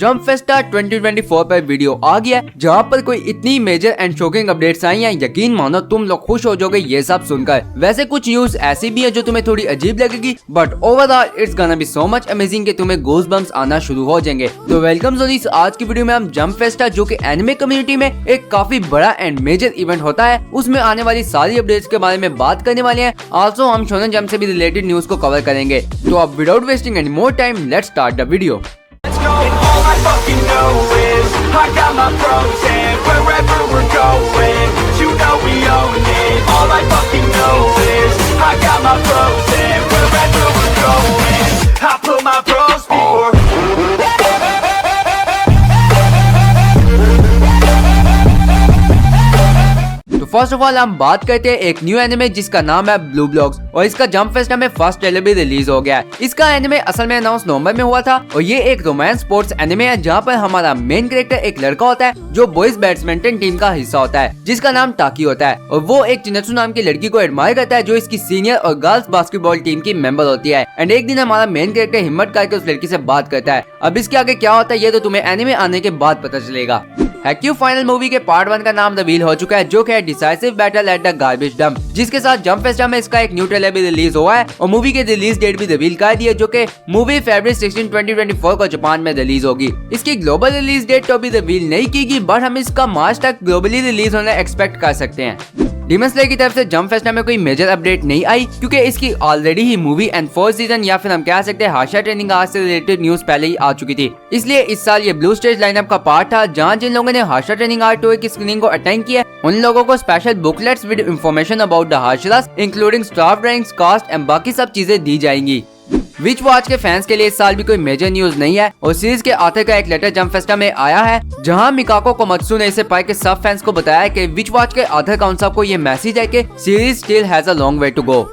Jump Festa 2024 पर video आ गया जहां पर कोई इतनी मेजर एंड शॉकिंग अपडेट्स आई हैं, यकीन मानो तुम लोग खुश हो जाओगे ये सब सुनकर। वैसे कुछ न्यूज ऐसी भी है जो तुम्हें थोड़ी अजीब लगेगी, but overall it's gonna be so much amazing कि तुम्हें गूज़ बम्स आना शुरू हो जाएंगे। तो वेलकम जोनीस, आज की वीडियो में हम जंप फेस्टा जो कि एनिमे कम्युनिटी में एक काफी बड़ा एंड मेजर इवेंट होता है, उसमें आने वाली सारी अपडेट्स के बारे में बात करने वाले हैं। आल्सो हम शोनेन जंप से भी रिलेटेड न्यूज को कवर करेंगे। तो अब without wasting any more time let's start the video. Fucking know is I got my pros and wherever we're going, you know we own it. All I fucking know is I got my pros and wherever we're going, I put my pros before. First of all हम बात करते हैं एक new anime जिसका नाम है blue blocks और इसका जंप फेस्टा में फर्स्ट ट्रेलर भी रिलीज हो गया है। इसका एनिमे असल में अनाउंस नवंबर में हुआ था और ये एक रोमांस स्पोर्ट्स एनिमे है जहाँ पर हमारा मेन कैरेक्टर एक लड़का होता है जो बॉयज बैडमिंटन टीम का हिस्सा होता है जिसका नाम टाकी होता है और वो एक चिनत्सु नाम की लड़की को एडमायर करता है जो इसकी सीनियर और गर्ल्स बास्केटबॉल टीम की मेंबर होती है। एंड एक दिन हमारा मेन कैरेक्टर हिम्मत करके उस लड़की से बात करता है। अब इसके आगे क्या होता है ये तो तुम्हें एनिमे आने के बाद पता चलेगा। हैक्यू फाइनल मूवी के पार्ट 1 का नाम रिवील हो चुका है जो कि है decisive battle at the garbage dump, जिसके साथ जंप फेस्टा में इसका एक न्यू ट्रेलर भी रिलीज हुआ है और मूवी की रिलीज डेट भी रिवील कर दी है जो कि मूवी फरवरी 16, 2024 को जापान में रिलीज होगी। इसकी ग्लोबल रिलीज डेट तो अभी रिवील नहीं की गई, बट हम इसका मार्च तक ग्लोबली रिलीज होना एक्सपेक्ट कर सकते हैं। डीमन स्लेयर की तरफ से जंप फेस्टा में कोई मेजर अपडेट नहीं आई क्योंकि इसकी already he movie and 4th season या फिर हम कह सकते हैं हाशा ट्रेनिंग आर्क से रिलेटेड न्यूज पहले ही आ चुकी थी। इसलिए इस साल ये ब्लू स्टेज लाइनअप का पार्ट था जहां जिन लोगों ने हाशा ट्रेनिंग आर्क 2 की स्क्रीनिंग को अटेंड किया उन लोगों को special booklets with information about the Hashiras including staff ranks, cast and बाकी सब चीजें दी जाएंगी। विच वॉच के फैंस के लिए इस साल भी कोई मेजर न्यूज नहीं है और सीरीज के ऑथर का एक लेटर जंप फेस्टा में आया है जहां मिकाको कोमत्सु ने इसे पढ़ के सब फैंस को बताया कि विच वॉच के ऑथर काउंसिल को ये मैसेज है कि series still has a long way to go.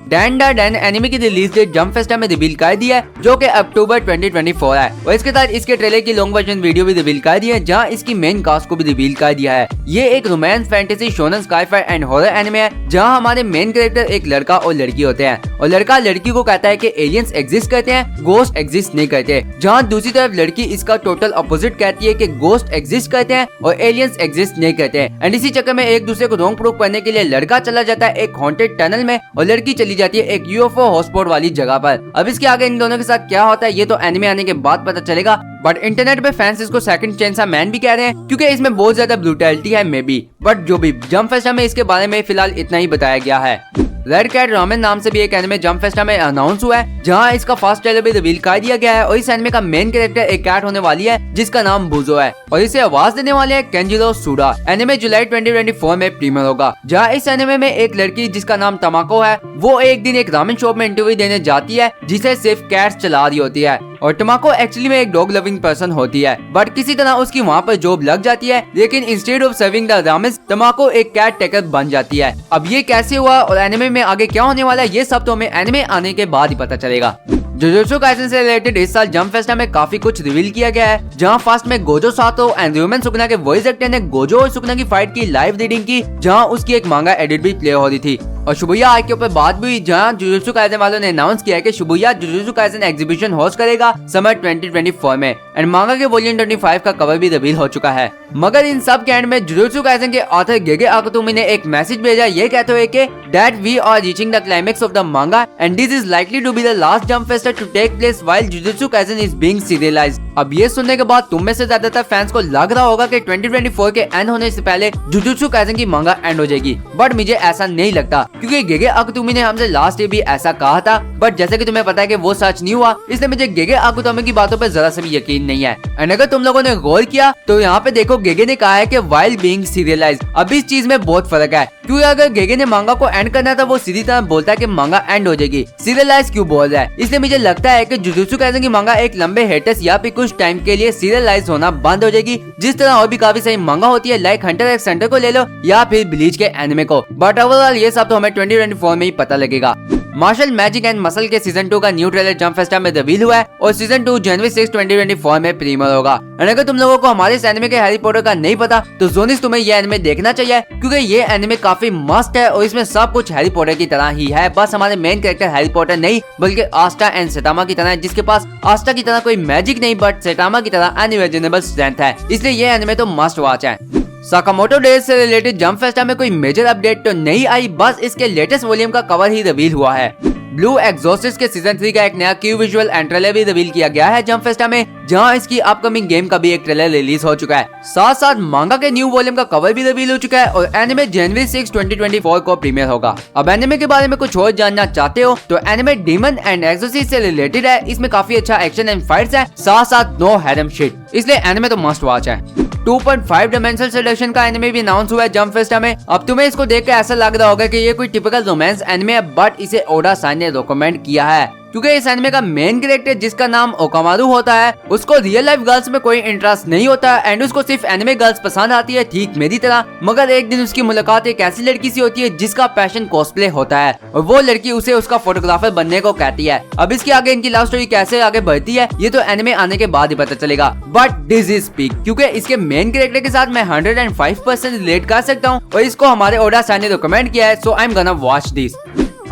Dan Da Dan anime की रिलीज डेट जंप फेस्टा में रिवील कर दी है जो कि अक्टूबर 2024 है और इसके साथ इसके ट्रेलर की लॉन्ग वर्जन वीडियो भी रिवील कर दी है जहां इसकी मेन कास्ट को भी रिवील कर दिया है। ये एक romance fantasy shonen sci-fi and horror anime है जहां हमारे मेन कैरेक्टर एक लड़का और लड़की होते हैं और लड़का लड़की को कहता है कि एलियंस एग्जिस्ट करते हैं, गोस्ट एग्जिस्ट नहीं करते, जहां दूसरी तरफ लड़की इसका टोटल अपोजिट कहती है कि गोस्ट एग्जिस्ट करते हैं और एलियंस एग्जिस्ट नहीं करते हैं। एंड इसी चक्कर में एक दूसरे को रॉन्ग प्रूव करने के लिए लड़का चला जाता है एक हॉन्टेड टनल में और लड़की चली जाती है एक यूएफओ हॉटस्पॉट वाली जगह पर। अब इसके आगे इन दोनों के साथ क्या होता है ये तो एनिमे आने के बाद पता चलेगा, बट इंटरनेट पे फैंस इसको सेकंड चेंसा मैन भी कह रहे हैं क्योंकि इसमें बहुत ज्यादा ब्रूटैलिटी है मे बी, बट जो भी जंप फेस्टा में इसके बारे में फिलहाल इतना ही बताया गया है। रेड कैट रामेन नाम से भी एक एनिमे जंप फेस्टा में अनाउंस हुआ है जहां इसका फर्स्ट ट्रेलर भी रिवील कर दिया गया है और इस एनिमे का मेन कैरेक्टर एक कैट होने वाली है जिसका नाम बुजो है और इसे आवाज देने वाले हैं केंजिरो सुडा। एनिमे जुलाई 2024 में प्रीमियर होगा जहां इस एनिमे में एक लड़की जिसका नाम तमाको है वो एक दिन एक रामेन शॉप में इंटरव्यू देने जाती है जिसे सिर्फ कैट्स चला रही होती है और टमाको एक्चुअली में एक डॉग लविंग पर्सन होती है, बट किसी तरह उसकी वहाँ पर जॉब लग जाती है लेकिन instead of serving the ramen टमाको एक कैट टेकर बन जाती है। अब ये कैसे हुआ और एनिमे में आगे क्या होने वाला है ये सब तो हमें एनिमे आने के बाद ही पता चलेगा। जुजुत्सु काइसेन से रिलेटेड इस साल जंप फेस्टा में काफी कुछ रिवील किया गया है जहां फर्स्ट में गोजो सातो एंड र्यूमेन सुकुना के वॉइस एक्टर ने गोजो और सुकुना की फाइट की लाइव रीडिंग की जहां उसकी एक मांगा एडिट भी प्ले हो रही थी और शिबुया आर्क के ऊपर बात भी हुई जहां जुजुत्सु काइसेन वालों ने अनाउंस किया कि Shibuya jujutsu Kaisen exhibition host करेगा समर 2024 में एंड मांगा के वॉल्यूम 25 का कवर भी रिवील हो चुका है। मगर इन सब के एंड में जुजुत्सु काइसेन के ऑथर गेगे आकुतोमी ने एक मैसेज भेजा ये कहते हुए कि that we are reaching the climax of the manga and this is likely to be the last Jump Festa to take place while Jujutsu Kaisen is being serialized। अब ये सुनने के बाद तुम में से ज्यादातर फैंस को लग रहा होगा कि 2024 के एंड होने से पहले Jujutsu Kaisen की मांगा एंड हो जाएगी, बट मुझे ऐसा नहीं लगता क्योंकि गेगे आकुतोमी ने हमसे लास्ट ईयर भी ऐसा कहा था, बट जैसे कि तुम्हें पता है कि वो सच नहीं हुआ, इसलिए मुझे गेगे आकुतोमी की बातों पर जरा सा भी यकीन नहीं है। एंड अगर तुम लोगों ने गौर किया तो यहाँ पे देखो गेगे ने कहा है कि while being serialized। अब इस चीज में बहुत फर्क है क्योंकि अगर गेगे ने मांगा को एंड करना था वो सीधी तरह बोलता है कि मांगा एंड हो जाएगी, सीरियलाइज क्यों बोल रहा है। इसलिए मुझे लगता है कि जुजुत्सु काइसेन की मांगा एक लंबे हेटस या फिर कुछ टाइम के लिए सीरियलाइज होना बंद हो जाएगी, जिस तरह और भी काफी सही मांगा होती है लाइक हंटर एक्स हंटर को ले लो या फिर ब्लीच के एनिमे को, बट ओवरऑल ये सब तो हमें 2024 में ही पता लगेगा। मार्शल मैजिक एंड मसल के सीजन 2 का न्यू ट्रेलर जंप फेस्टा में रिवील हुआ है और सीजन 2 जनवरी 6, 2024 में प्रीमियर होगा। और अगर तुम लोगों को हमारे इस एनिमे के हैरी पॉटर का नहीं पता तो जोनिस तुम्हें ये एनिमे देखना चाहिए, क्योंकि ये एनिमे काफी मस्त है और इसमें सब कुछ हैरी पॉटर की तरह ही है। बस हमारे मेन कैरेक्टर हैरी पॉटर नहीं बल्कि आस्टा एंड सेटामा की तरह है, जिसके पास आस्टा की तरह कोई मैजिक नहीं बट सेटामा की तरह अनइमेजिनेबल स्ट्रेंथ है। इसलिए ये एनिमे तो मस्ट वॉच है। साकामोटो डेज से रिलेटेड जंप फेस्टा में कोई मेजर अपडेट तो नहीं आई, बस इसके लेटेस्ट वॉल्यूम का कवर ही रिवील हुआ है। ब्लू एक्सॉर्सिस्ट के सीजन 3 का एक नया क्यू विजुअल एंड ट्रेलर भी रिवील किया गया है जंप फेस्टा में, जहां इसकी अपकमिंग गेम का भी एक ट्रेलर रिलीज हो चुका है। साथ साथ मांगा के न्यू वॉल्यूम का कवर भी रिवील हो चुका है और एनिमे जनवरी 6, 2024 को प्रीमियर होगा। अब एनिमे के बारे में कुछ और जानना चाहते हो तो एनिमे डीमन एंड एक्सोर्सिस्ट से रिलेटेड है। इसमें काफी अच्छा एक्शन एंड फाइट्स है, साथ साथ नो हैरम शिट, इसलिए एनिमे तो मस्ट वॉच है। 2.5 डायमेंशनल सेडक्शन का एनिमे भी अनाउंस हुआ है जंप फेस्टा में। अब तुम्हें इसको देख के ऐसा लग रहा होगा कि ये कोई टिपिकल रोमांस एनिमे है, बट इसे ओडा सान ने रिकमेंड किया है, क्योंकि इस एनिमे का मेन कैरेक्टर जिसका नाम ओकामारू होता है उसको रियल लाइफ गर्ल्स में कोई इंटरेस्ट नहीं होता है एंड उसको सिर्फ एनिमे गर्ल्स पसंद आती है, ठीक मेरी तरह। मगर एक दिन उसकी मुलाकात एक ऐसी लड़की से होती है जिसका पैशन कॉस्प्ले होता है और वो लड़की उसे उसका फोटोग्राफर बनने को कहती है। अब इसके आगे इनकी लव स्टोरी कैसे आगे बढ़ती है ये तो एनिमे आने के बाद ही पता चलेगा, बट दिस इज पीक, क्योंकि इसके मेन कैरेक्टर के साथ मैं 105% रिलेट कर सकता हूँ और इसको हमारे ओडा सान ने रिकमेंड किया है, so I am gonna watch this.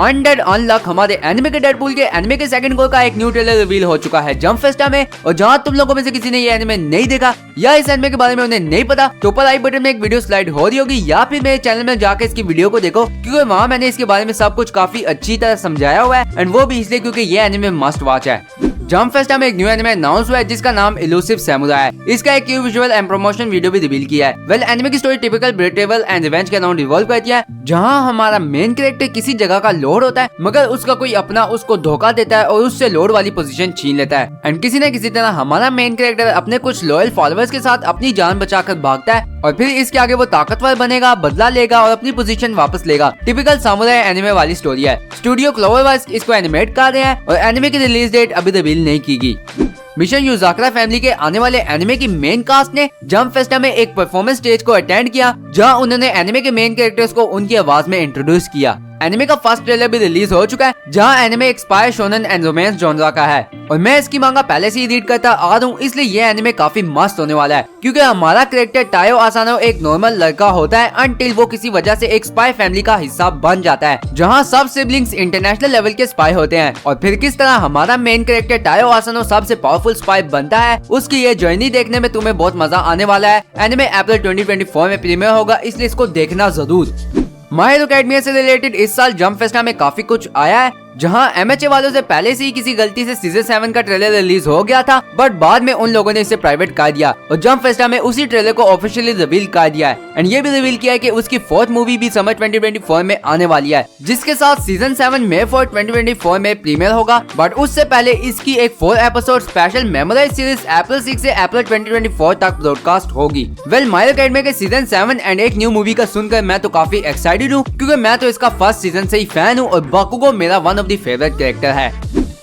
Undead Unluck हमारे एनिमे के डेडपूल के एनिमे के सेकंड गोल का एक न्यू ट्रेलर रिवील हो चुका है जंप फेस्टा में। और जहां तुम लोगों में से किसी ने ये एनिमे नहीं देखा या इस एनिमे के बारे में उन्हें नहीं पता तो ऊपर आई बटन में एक वीडियो स्लाइड हो रही होगी, या फिर मेरे चैनल में जाकर इसकी वीडियो को देखो, क्योंकि वहां मैंने इसके बारे में सब कुछ काफी अच्छी तरह समझाया हुआ है एंड वो भी इसलिए क्योंकि ये एनिमे मस्ट वॉच है। जंप फेस्टा में एक न्यू एनिमे अनाउंस हुआ है जिसका नाम इलूसिव सैमुराई है। इसका एक विजुअल एंड प्रमोशन वीडियो भी रिवील किया है। वेल एनिमे की स्टोरी टिपिकल ब्रेटेबल एंड रिवेंज के अराउंड रिवॉल्व करती है, जहां हमारा मेन कैरेक्टर किसी जगह का लॉर्ड होता है मगर उसका कोई अपना उसको धोखा देता है और उससे लॉर्ड वाली पोजीशन छीन लेता है एंड किसी न किसी तरह हमारा मेन कैरेक्टर अपने कुछ लॉयल फॉलोअर्स के साथ अपनी जान बचाकर भागता है और फिर इसके आगे वो ताकतवर बनेगा, बदला लेगा और अपनी पोजीशन वापस लेगा। टिपिकल सामुराई एनिमे वाली स्टोरी है। स्टूडियो क्लोवरवर्क्स इसको एनिमेट कर रहे हैं और एनिमे की रिलीज डेट अभी रिवील नहीं की गई। मिशन युजाकरा फैमिली के आने वाले एनिमे की मेन कास्ट ने जंप फेस्टा में एक परफॉर्मेंस स्टेज को अटेंड किया, जहां उन्होंने एनिमे के मेन कैरेक्टर्स को उनकी आवाज में इंट्रोड्यूस किया। एनिमे का फर्स्ट ट्रेलर भी रिलीज हो चुका है, जहां एनिमे एक spy shonen and romance genre का है और मैं इसकी मांगा पहले से ही रीड करता आ रहा हूँ, इसलिए ये एनिमे काफी मस्त होने वाला है। क्योंकि हमारा कैरेक्टर टायो आसानो एक नॉर्मल लड़का होता है अनटिल वो किसी वजह से एक स्पाई फैमिली का हिस्सा बन जाता है, जहां सब सिबलिंग्स इंटरनेशनल लेवल के स्पाई होते हैं और फिर किस तरह हमारा मेन कैरेक्टर टायो आसानो सबसे पावरफुल स्पाई बनता है, उसकी ये जर्नी देखने में तुम्हें बहुत मजा आने वाला है। एनिमे अप्रैल 2024 में प्रीमियर होगा, इसलिए इसको देखना जरूर। माय हीरो एकेडमिया से रिलेटेड इस साल जंप फेस्टा में काफी कुछ आया है, जहां एमएचए वालों से पहले से ही किसी गलती से सीजन 7 का ट्रेलर रिलीज हो गया था, बट बाद में उन लोगों ने इसे प्राइवेट कर दिया और जंप फेस्टा में उसी ट्रेलर को ऑफिशियली रिवील कर दिया है एंड ये भी रिवील किया है कि उसकी 4th मूवी भी समर 2024 में आने वाली है, जिसके साथ सीजन 7 मई 4, 2024 में प्रीमियर होगा। बट उससे पहले इसकी एक 4 एपिसोड स्पेशल मेमोराइज सीरीज अप्रैल 6 से अप्रैल 2024 तक ब्रॉडकास्ट होगी। वेल माय हीरो एकेडमिया के सीजन 7 एंड एक न्यू मूवी का सुनकर मैं तो काफी एक्साइटेड हूँ, क्योंकि मैं तो इसका फर्स्ट सीजन से ही फैन हूँ और बाकुगो मेरा one of the favourite character है।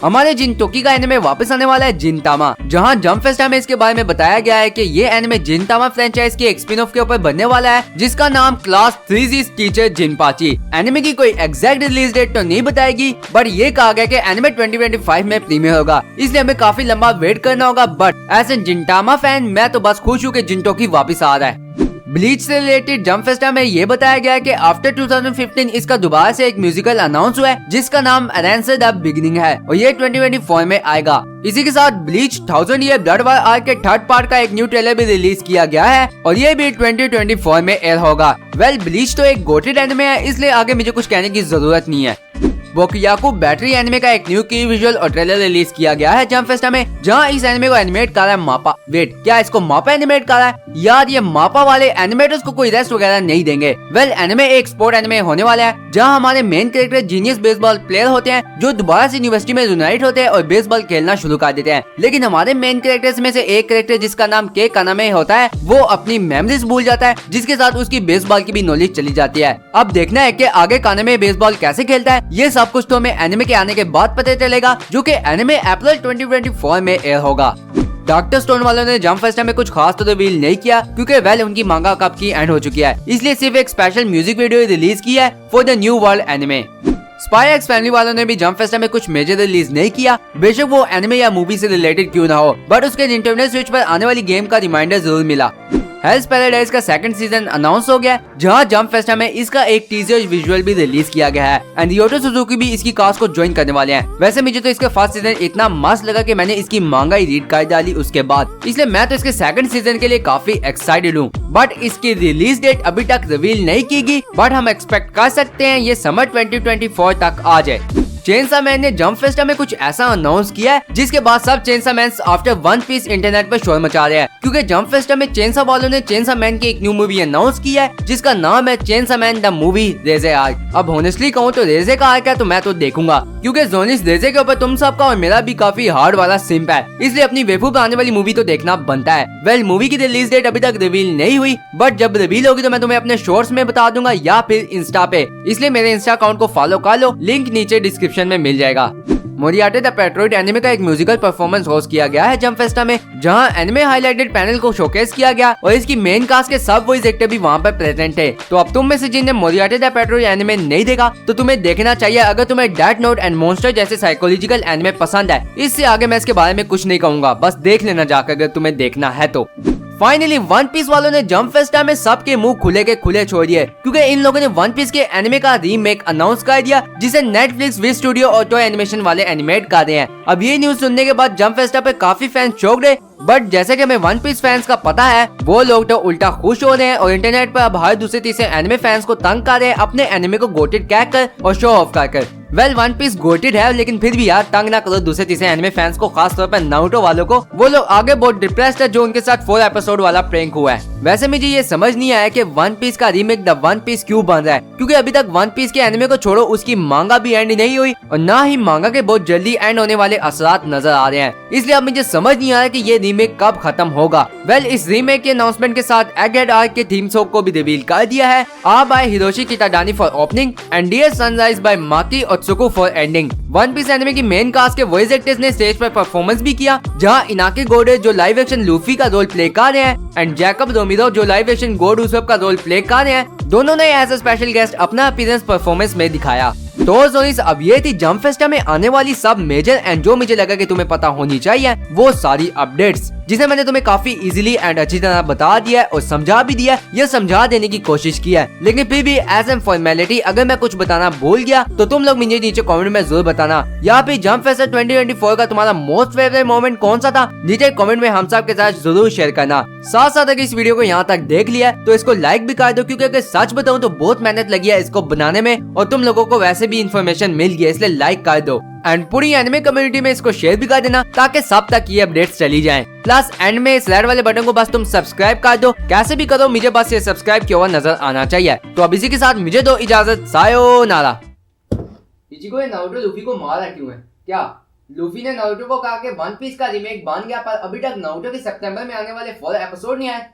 हमारे जिनटोकी का एनिमे वापस आने वाला है जिनतामा, जहां जंप फेस्टा में इसके बारे में बताया गया है कि ये एनिमे जिनतामा फ्रेंचाइज की एक स्पिन ऑफ के ऊपर बनने वाला है, जिसका नाम क्लास 3 टीचर जिनपाची। एनिमे की कोई एग्जैक्ट रिलीज डेट तो नहीं बताएगी, बट ये कहा गया कि एनिमे 2025 में प्रीमियर होगा, इसलिए हमें काफी लंबा वेट करना होगा। बट एज ए जिनतामा फैन मैं तो बस खुश हूँ कि जिनटोकी वापस आ रहा है। ब्लीच से रिलेटेड जंप फेस्टा में ये बताया गया है कि आफ्टर 2015 इसका दोबारा से एक म्यूजिकल अनाउंस हुआ है, जिसका नाम अरेंसर द बिगिनिंग है और ये 2024 में आएगा। इसी के साथ ब्लीच 1000 ईयर ब्लड वार आर्क के 3rd पार्ट का एक न्यू ट्रेलर भी रिलीज किया गया है और ये भी 2024 में एयर होगा। वेल ब्लीच तो एक गोटेड एनिमे है, इसलिए आगे मुझे कुछ कहने की जरूरत नहीं है। बोकुयाकू बैटरी एनिमे का एक न्यू की विजुअल और ट्रेलर रिलीज किया गया है जंप फेस्टा में, जहां इस एनिमे को एनिमेट कर रहा है मापा। वेट, क्या इसको मापा एनिमेट कर रहा है? यार ये मापा वाले एनिमेटर्स को कोई रेस्ट वगैरह नहीं देंगे। वेल एनिमे एक स्पोर्ट एनिमे होने वाला है, जहां हमारे main character genius baseball player होते हैं जो दोबारा से यूनिवर्सिटी में यूनाइट होते हैं और बेसबॉल खेलना शुरू कर देते हैं। लेकिन हमारे मेन कैरेक्टर्स में से एक कैरेक्टर जिसका नाम के कानामे होता है, वो अपनी मेमोरीज भूल जाता है, जिसके साथ उसकी बेसबॉल की भी नॉलेज चली जाती है। अब देखना है कि आगे कानामे बेसबॉल कैसे खेलता है, ये सब कुछ तो हमें एनिमे के आने के बाद पता चलेगा, जो कि एनिमे अप्रैल 2024 में एयर होगा। डॉक्टर स्टोन वालों ने जंप फेस्टा में कुछ खास तो रिवील नहीं किया, क्योंकि वेल उनकी मांगा कब की एंड हो चुकी है, इसलिए सिर्फ एक स्पेशल म्यूजिक वीडियो रिलीज की है for the new world anime. Spy x family वालों ने भी जंप फेस्ट में कुछ मेजर रिलीज नहीं किया, बेशक वो एनिमे या मूवी से रिलेटेड क्यों ना हो, बट उसके निंटेंडो स्विच पर आने वाली गेम का रिमाइंडर जरूर मिला। हेल्स पैराडाइज का सेकंड सीजन अनाउंस हो गया, जहां जंप फेस्टा में इसका एक टीजर विजुअल भी रिलीज किया गया है एंड योटो सुजुकी भी इसकी कास्ट को ज्वाइन करने वाले हैं। वैसे मुझे तो इसका फर्स्ट सीजन इतना मस्त लगा कि मैंने इसकी मांगा ही रीड कर डाली उसके बाद, इसलिए मैं तो इसके सेकंड सीजन के लिए काफी एक्साइटेड हूँ। बट इसकी रिलीज डेट अभी तक रिवील नहीं की गई, बट हम एक्सपेक्ट कर सकते हैं ये समर 2024 तक आ जाए। चेनसा मैन ने जंप फेस्टा में कुछ ऐसा अनाउंस किया है जिसके बाद सब Chainsaw Man after One Piece internet पर शोर मचा रहे हैं, क्योंकि जंप फेस्टा में चेनसा वालों ने चेनसा मैन की एक न्यू मूवी अनाउंस किया है जिसका नाम है Chainsaw Man the movie Reze arc. अब ऑनेस्टली कहूँ तो रेजे का आर्क है तो मैं तो देखूंगा, क्योंकि जोनिस रेजे के ऊपर तुम सबका और मेरा भी काफी हार्ड वाला सिंप है, इसलिए अपनी वेफू पर आने वाली मूवी तो देखना बनता है। वेल मूवी की रिलीज डेट अभी तक रिवील नहीं हुई, बट जब रिवील होगी तो मैं तुम्हें अपने शॉर्ट्स में बता दूंगा या फिर इंस्टा पे, इसलिए मेरे इंस्टा अकाउंट को फॉलो कर लो, लिंक नीचे डिस्क्रिप्शन में मिल जाएगा। मोरियाटे द पेट्रोइड एनिमे का एक म्यूजिकल परफॉर्मेंस होस्ट किया गया है जंप फेस्टा में, जहां एनिमे हाईलाइटेड पैनल को शोकेस किया गया और इसकी मेन कास्ट के सब वॉइस एक्टर भी वहां पर प्रेजेंट है। तो अब तुम में से जिन्हें मोरियाटे द पेट्रोइड एनिमे नहीं देखा तो तुम्हें देखना चाहिए, अगर तुम्हें डेथ नोट एंड मॉन्स्टर जैसे साइकोलॉजिकल एनिमे पसंद है। इससे आगे मैं इसके बारे में कुछ नहीं कहूंगा, बस देख लेना जाकर अगर तुम्हें देखना है तो। फाइनली वन पीस वालों ने जंप फेस्टा में सबके मुंह खुले के खुले छोड़ दिए, क्योंकि इन लोगों ने वन पीस के एनिमे का रीमेक अनाउंस कर दिया जिसे नेटफ्लिक्स वी स्टूडियो और टॉय एनिमेशन वाले एनिमेट कर रहे हैं। अब ये न्यूज सुनने के बाद जंप फेस्टा पे काफी फैंस चौंक रहे, बट जैसे कि हमें वन पीस फैंस का पता है वो लोग तो उल्टा खुश हो रहे हैं और इंटरनेट पर अब हर दूसरे तीसरे एनिमे फैंस को तंग कर रहे हैं अपने एनिमे को गोटेड कहकर और शो ऑफ कर। वेल वन पीस गोटेड है, लेकिन फिर भी यार तंग ना करो दूसरे तीसरे एनिमे फैंस को, खास तौर पर नारुतो वालों को। वो लोग आगे बहुत डिप्रेस्ड है जो उनके साथ 4 एपिसोड वाला प्रैंक हुआ है। वैसे मुझे ये समझ नहीं आया कि वन पीस का रीमेक द वन पीस क्यों बन रहा है, क्योंकि अभी तक वन पीस के एनिमे को छोड़ो उसकी मांगा भी एंड नहीं हुई और ना ही मांगा के बहुत जल्दी एंड होने वाले असरात नजर आ रहे हैं, इसलिए अब मुझे समझ नहीं आ रहा कि ये रीमेक कब खत्म होगा। वेल इस रीमेक के अनाउंसमेंट के साथ एगेड आर्क के थीम सॉन्ग को भी रिवील कर दिया है, आ by Hiroshi Kitadani for opening and Dear Sunrise by Maki Otsuki for ending. One Piece anime की मेन कास्ट के वॉइस एक्टर्स ने स्टेज पर परफॉर्मेंस भी किया, जहां इनाकी गोडे जो लाइव एक्शन लूफी का रोल प्ले कर रहे हैं एंड जैकब रोमिरो जो लाइव एक्शन गोड उसप का रोल प्ले कर रहे हैं, दोनों ने एज अ स्पेशल गेस्ट अपना अपीयरेंस परफॉर्मेंस में दिखाया। तो जोनिस अब ये थी जंप फेस्टा में आने वाली सब मेजर एंड जो मुझे लगा कि तुम्हें पता होनी चाहिए वो सारी अपडेट्स, जिसे मैंने तुम्हें काफी इजीली एंड अच्छी तरह बता दिया है और समझा भी दिया, ये समझा देने की कोशिश की है। लेकिन फिर भी एज एन फॉर्मेलिटी अगर मैं कुछ बताना भूल गया तो तुम लोग मुझे नीचे कमेंट में जरूर बताना। या फिर जंप फेस्टा 2024 का तुम्हारा मोस्ट फेवरेट मोमेंट कौन सा था, नीचे कमेंट में हम सब के साथ जरूर शेयर करना। साथ साथ अगर इस वीडियो को यहाँ तक देख लिया तो इसको लाइक भी कर दो, क्योंकि अगर सच बताऊं तो बहुत मेहनत लगी है इसको बनाने में और तुम लोगों को वैसे भी इन्फॉर्मेशन मिल गया, इसलिए लाइक कर दो एंड पूरी एनिमे कम्युनिटी में इसको शेयर भी कर देना ताकि सब तक ये अपडेट्स चली जाएं। प्लस एंड में इस रेड वाले बटन को बस तुम सब्सक्राइब कर दो, कैसे भी करो मुझे बस ये सब्सक्राइब किया हुआ नजर आना चाहिए। तो अब इसी के साथ मुझे दो इजाजत, सायोनारा। इचिको ने नारुतो लूफी को मारा क्यों है? क्या लूफी ने नारुतो को कहा कि वन पीस का रीमेक बन गया, पर अभी तक नारुतो के सितंबर में आने वाले 4 एपिसोड नहीं आए?